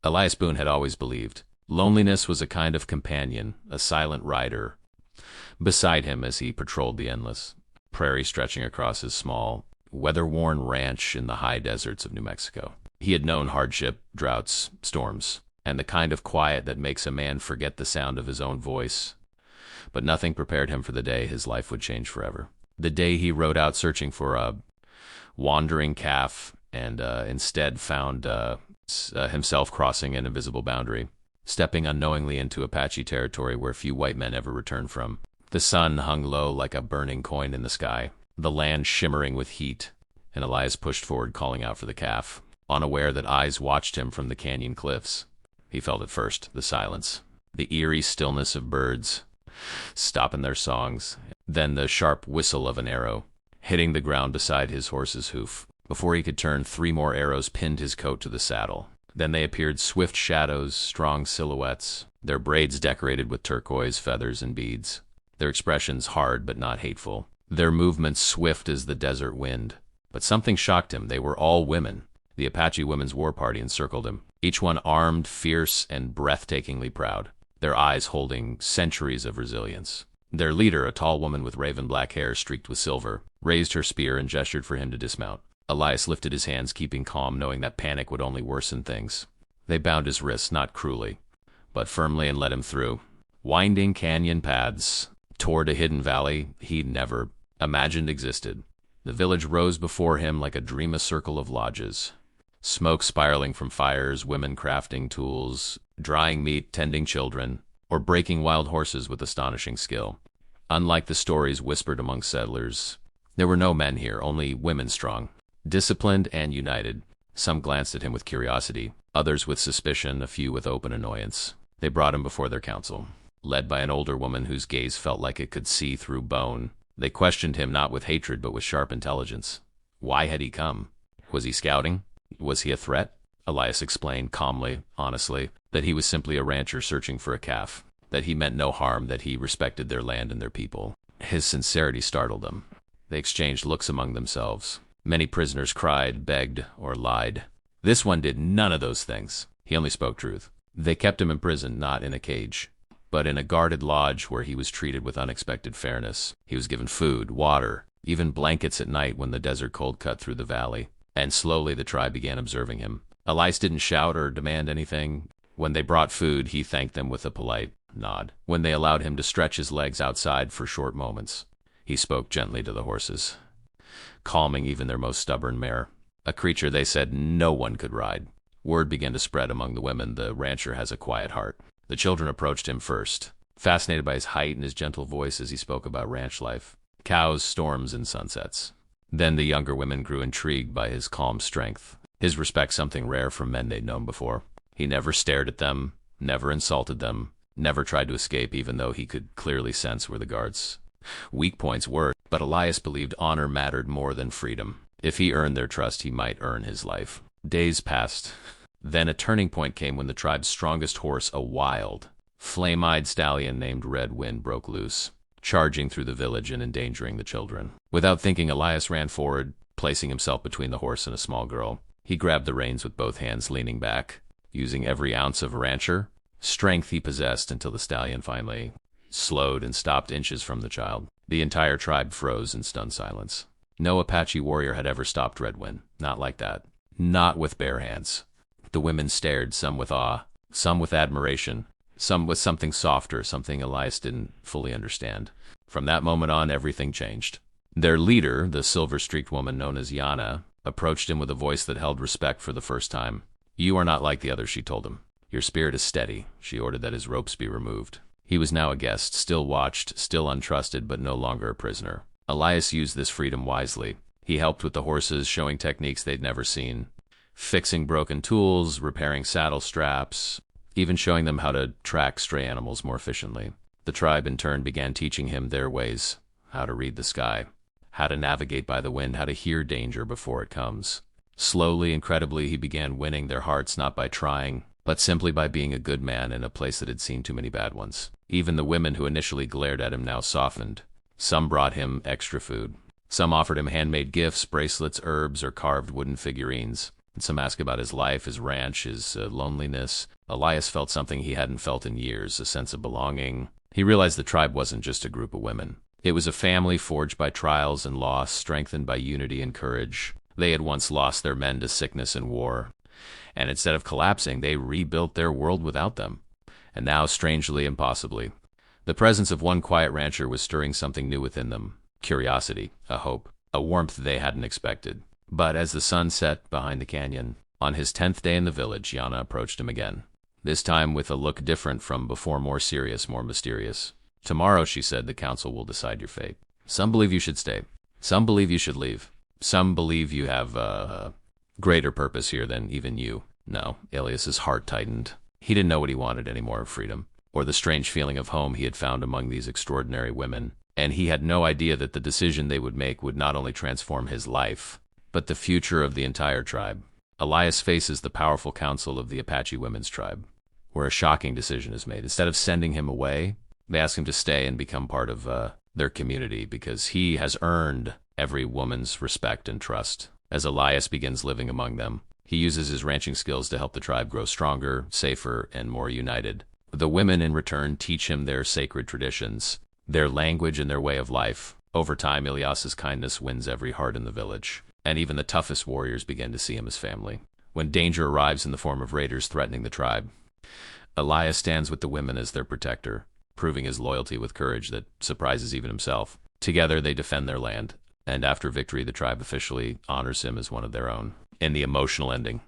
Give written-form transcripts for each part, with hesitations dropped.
Elias Boone had always believed loneliness was a kind of companion, a silent rider beside him as he patrolled the endless prairie stretching across his small, weather-worn ranch in the high deserts of New Mexico. He had known hardship, droughts, storms, and the kind of quiet that makes a man forget the sound of his own voice. But nothing prepared him for the day his life would change forever. The day he rode out searching for a wandering calf and instead found himself crossing an invisible boundary, stepping unknowingly into Apache territory where few white men ever returned from. The sun hung low like a burning coin in the sky, the land shimmering with heat, and Elias pushed forward calling out for the calf, unaware that eyes watched him from the canyon cliffs. He felt at first the silence, the eerie stillness of birds stopping their songs, then the sharp whistle of an arrow hitting the ground beside his horse's hoof. Before he could turn, 3 more arrows pinned his coat to the saddle. Then they appeared, swift shadows, strong silhouettes, their braids decorated with turquoise feathers and beads, their expressions hard but not hateful, their movements swift as the desert wind. But something shocked him. They were all women. The Apache women's war party encircled him, each one armed, fierce, and breathtakingly proud, their eyes holding centuries of resilience. Their leader, a tall woman with raven black hair streaked with silver, raised her spear and gestured for him to dismount. Elias lifted his hands, keeping calm, knowing that panic would only worsen things. They bound his wrists, not cruelly, but firmly, and led him through winding canyon paths toward a hidden valley he'd never imagined existed. The village rose before him like a dream, a circle of lodges, smoke spiraling from fires, women crafting tools, drying meat, tending children, or breaking wild horses with astonishing skill. Unlike the stories whispered among settlers, there were no men here, only women strong, disciplined and united. Some glanced at him with curiosity, others with suspicion, a few with open annoyance. They brought him before their council. Led by an older woman whose gaze felt like it could see through bone, they questioned him not with hatred but with sharp intelligence. Why had he come? Was he scouting? Was he a threat? Elias explained calmly, honestly, that he was simply a rancher searching for a calf, that he meant no harm, that he respected their land and their people. His sincerity startled them. They exchanged looks among themselves. Many prisoners cried, begged, or lied. This one did none of those things. He only spoke truth. They kept him in prison, not in a cage, but in a guarded lodge where he was treated with unexpected fairness. He was given food, water, even blankets at night when the desert cold cut through the valley. And slowly the tribe began observing him. Elias didn't shout or demand anything. When they brought food, he thanked them with a polite nod. When they allowed him to stretch his legs outside for short moments, he spoke gently to the horses, calming even their most stubborn mare, a creature they said no one could ride. Word began to spread among the women. The rancher has a quiet heart. The children approached him first, fascinated by his height and his gentle voice as he spoke about ranch life, cows, storms, and sunsets. Then the younger women grew intrigued by his calm strength, his respect, something rare from men they'd known before. He never stared at them, never insulted them, never tried to escape, even though he could clearly sense where the guards' weak points were. But Elias believed honor mattered more than freedom. If he earned their trust, he might earn his life. Days passed. Then a turning point came when the tribe's strongest horse, a wild, flame-eyed stallion named Red Wind, broke loose, charging through the village and endangering the children. Without thinking, Elias ran forward, placing himself between the horse and a small girl. He grabbed the reins with both hands, leaning back, using every ounce of rancher strength he possessed until the stallion finally slowed and stopped inches from the child. The entire tribe froze in stunned silence. No Apache warrior had ever stopped Redwind. Not like that. Not with bare hands. The women stared, some with awe, some with admiration, some with something softer, something Elias didn't fully understand. From that moment on, everything changed. Their leader, the silver-streaked woman known as Yana, approached him with a voice that held respect for the first time. "You are not like the others," she told him. "Your spirit is steady." She ordered that his ropes be removed. He was now a guest, still watched, still untrusted, but no longer a prisoner. Elias used this freedom wisely. He helped with the horses, showing techniques they'd never seen, fixing broken tools, repairing saddle straps, even showing them how to track stray animals more efficiently. The tribe, in turn, began teaching him their ways, how to read the sky, how to navigate by the wind, how to hear danger before it comes. Slowly, incredibly, he began winning their hearts, not by trying, but simply by being a good man in a place that had seen too many bad ones. Even the women who initially glared at him now softened. Some brought him extra food. Some offered him handmade gifts, bracelets, herbs, or carved wooden figurines. Some ask about his life, his ranch, his loneliness. Elias felt something he hadn't felt in years, a sense of belonging. He realized the tribe wasn't just a group of women. It was a family forged by trials and loss, strengthened by unity and courage. They had once lost their men to sickness and war, and instead of collapsing, they rebuilt their world without them. And now, strangely and possibly, the presence of one quiet rancher was stirring something new within them. Curiosity, a hope, a warmth they hadn't expected. But as the sun set behind the canyon, on his 10th day in the village, Yana approached him again. This time with a look different from before, more serious, more mysterious. "Tomorrow," she said, "the council will decide your fate. Some believe you should stay. Some believe you should leave. Some believe you have a greater purpose here than even you." No, Elias's heart tightened. He didn't know what he wanted anymore: freedom, or the strange feeling of home he had found among these extraordinary women. And he had no idea that the decision they would make would not only transform his life, but the future of the entire tribe. Elias faces the powerful council of the Apache women's tribe, where a shocking decision is made. Instead of sending him away, they ask him to stay and become part of their community, because he has earned every woman's respect and trust. As Elias begins living among them, he uses his ranching skills to help the tribe grow stronger, safer, and more united. The women, in return, teach him their sacred traditions, their language, and their way of life. Over time, Elias's kindness wins every heart in the village, and even the toughest warriors begin to see him as family. When danger arrives in the form of raiders threatening the tribe, Elias stands with the women as their protector, proving his loyalty with courage that surprises even himself. Together, they defend their land, and after victory, the tribe officially honors him as one of their own. In the emotional ending,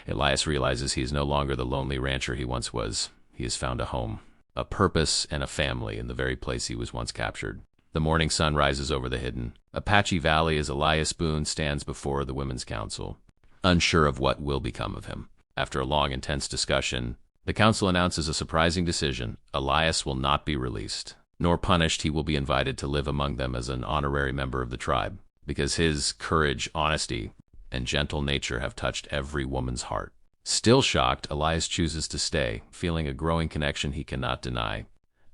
Elias realizes he is no longer the lonely rancher he once was. He has found a home, a purpose, and a family in the very place he was once captured. The morning sun rises over the hidden Apache Valley as Elias Boone stands before the Women's Council, unsure of what will become of him. After a long, intense discussion, the council announces a surprising decision. Elias will not be released, nor punished. He will be invited to live among them as an honorary member of the tribe, because his courage, honesty, and gentle nature have touched every woman's heart. Still shocked, Elias chooses to stay, feeling a growing connection he cannot deny.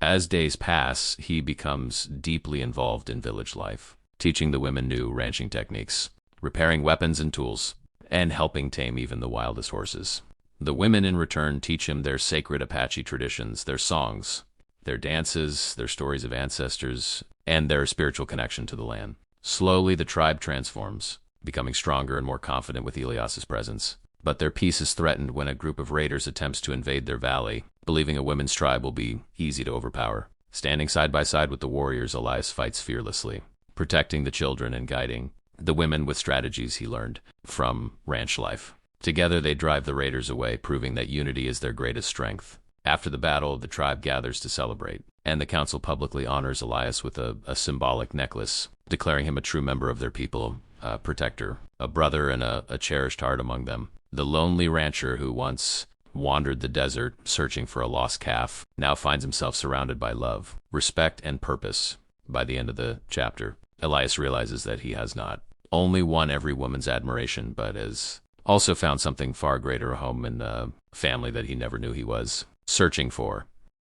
As days pass, he becomes deeply involved in village life, teaching the women new ranching techniques, repairing weapons and tools, and helping tame even the wildest horses. The women, in return, teach him their sacred Apache traditions, their songs, their dances, their stories of ancestors, and their spiritual connection to the land. Slowly, the tribe transforms, becoming stronger and more confident with Elias's presence. But their peace is threatened when a group of raiders attempts to invade their valley, believing a women's tribe will be easy to overpower. Standing side by side with the warriors, Elias fights fearlessly, protecting the children and guiding the women with strategies he learned from ranch life. Together, they drive the raiders away, proving that unity is their greatest strength. After the battle, the tribe gathers to celebrate, and the council publicly honors Elias with a symbolic necklace, declaring him a true member of their people, a protector, a brother, and a cherished heart among them. The lonely rancher who once wandered the desert searching for a lost calf now finds himself surrounded by love, respect, and purpose. By the end of the chapter, Elias realizes that he has not only won every woman's admiration, but has also found something far greater, a home and a family that he never knew he was searching for.